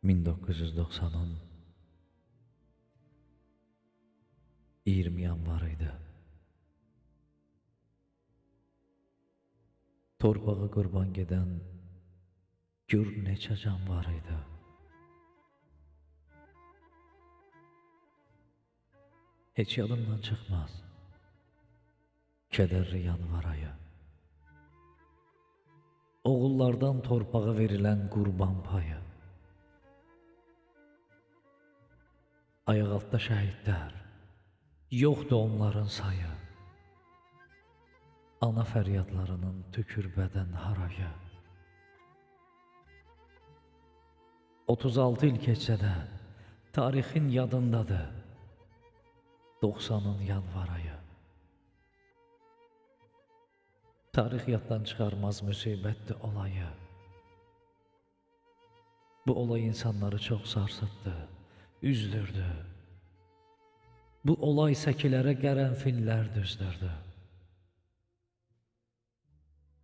1990'ın 20 yanvarıydı. Torpağa qurban gedən gör neçə can var idi. Heç yadımdan çıxmaz kədərli yanvar ayı. Oğullardan torpağa verilən qurban payı. Ayaq altda şəhidlər, yoxdur onların sayı. Ana fəryadlarının tükürbədən harayı. 36 il keçsə də tarixin yadındadır 90'ın yanvar ayı. Tarix yaddan çıxarmaz müsibətdir olayı. Bu olay insanları çox sarsıtdı, üzdürdü. Bu olay səkilərə qərənfillər düzdürdü.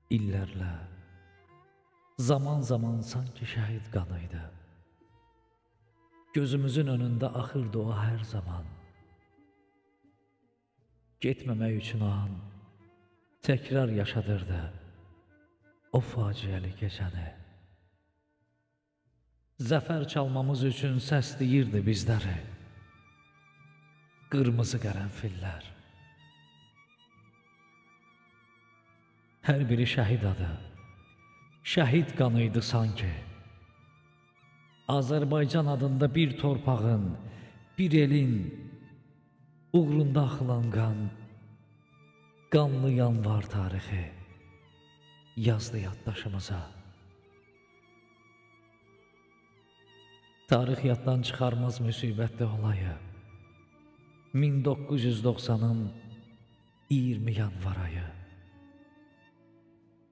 İllərlə, zaman sanki şəhid qanıydı. Gözümüzün önündə axırdı o hər zaman. Getməmək üçün o an təkrar yaşadırdı o faciəli gecəni. Zəfər çalmamız üçün səsləyirdi bizləri qırmızı qərənfillər. Hər biri şəhid adı, şəhid qanıydı sanki. Azərbaycan adında bir torpağın, bir elin uğrunda axılan qan, qanlı yanvar tarixi yazdı yaddaşımıza. Tarix yaddan çıxarmaz müsibətli olayı. 1990'ın 20 yanvar ayı.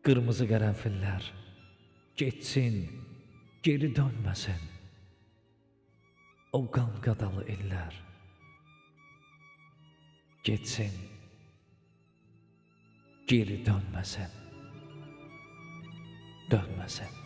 Qırmızı qərənfillər getsin, geri dönməsin. O qan qadalı illər getsin, geri dönməsin, dönməsin.